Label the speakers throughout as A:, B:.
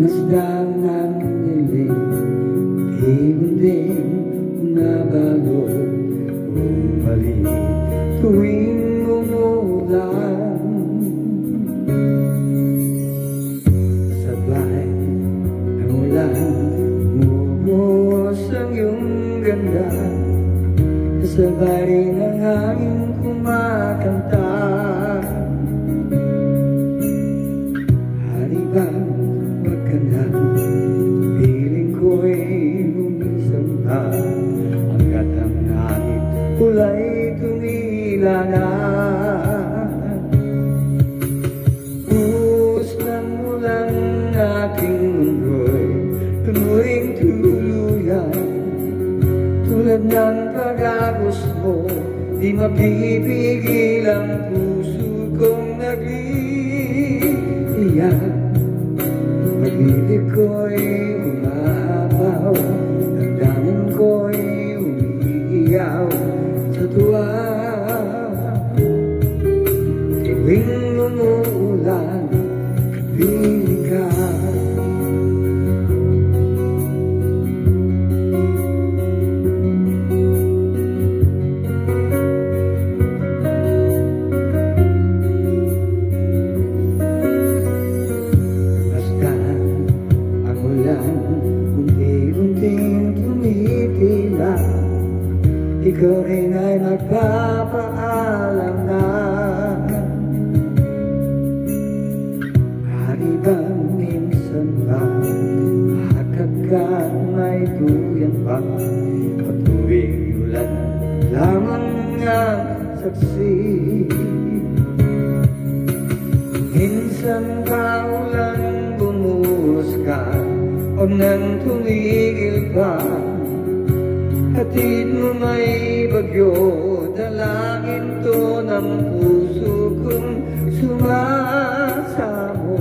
A: Masdang ng dilim, di-gunting nabago bumalik tuwing umulan. Sabay ang ulan, bumuhos ang iyong ganda, kasabay rin ang hangin kumakanta. Hari bang wag ka na, piling ko'y bumisang pa, hanggat ang langit kulay tumila na. Buhos ng ulan aking mundo'y tumuring tuluyan, tulad ng pag-agos mo, di mapipigil ang puso kong nag-iiyak. Pag-ibig ko'y umaapaw, damdamin ko'y umiiyaw sa tuwa. Tuwing umuulan, kapiling ka. Unti-unting tumitila, ikaw rin ay magpapaalam na. Hari bang minsan ba makakagkat may duyan pa, patuwing ulan lamang ang saksi? Minsan ba ulan bumuhos ka, huwag nang tumigil pa, hatid mo may bagyo, dalangin to ng puso kong sumasamo.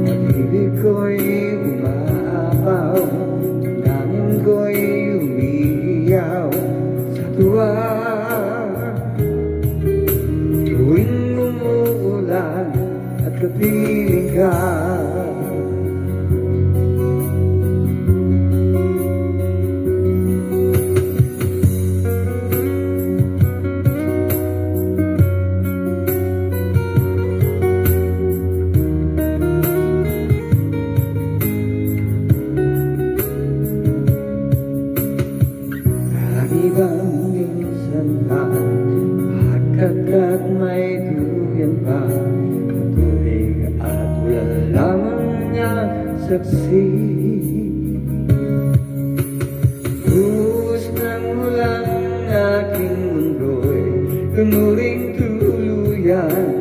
A: Pag-ibig ko'y umaapaw, damdamin ko'y umiiyaw sa tuwa. Tuwing umuulan at kapiling ka, bang minsan ba makakagkat may duyan pa, patuwing at ulan lamang niya saksi? Buhos ng ulan aking mundo'y tumuring tuluyan,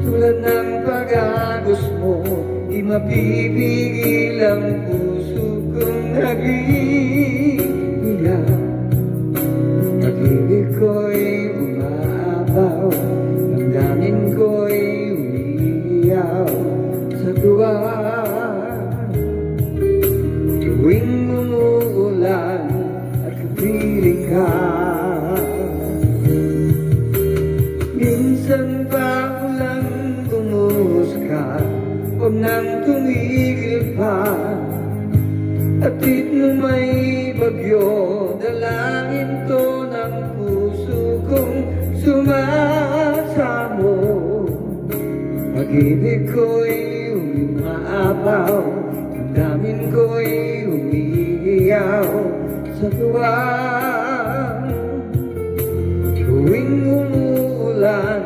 A: tulad ng pag-agos mo, di mapipigil ang puso kong nag-iiyak. Pag-ibig ko'y umaapaw, damdamin ko'y umiiyaw sa tuwa. Tuwing umuulan at kapiling ka, minsan pa ulan bumuhos ka, huwag nang tumigil pa, hatid mo may bagyo, dalangin to ng puso kong sumasamo. Pag-ibig ko'y umaapaw, damdamin ko'y umiiyaw sa tuwa. Tuwing umuulan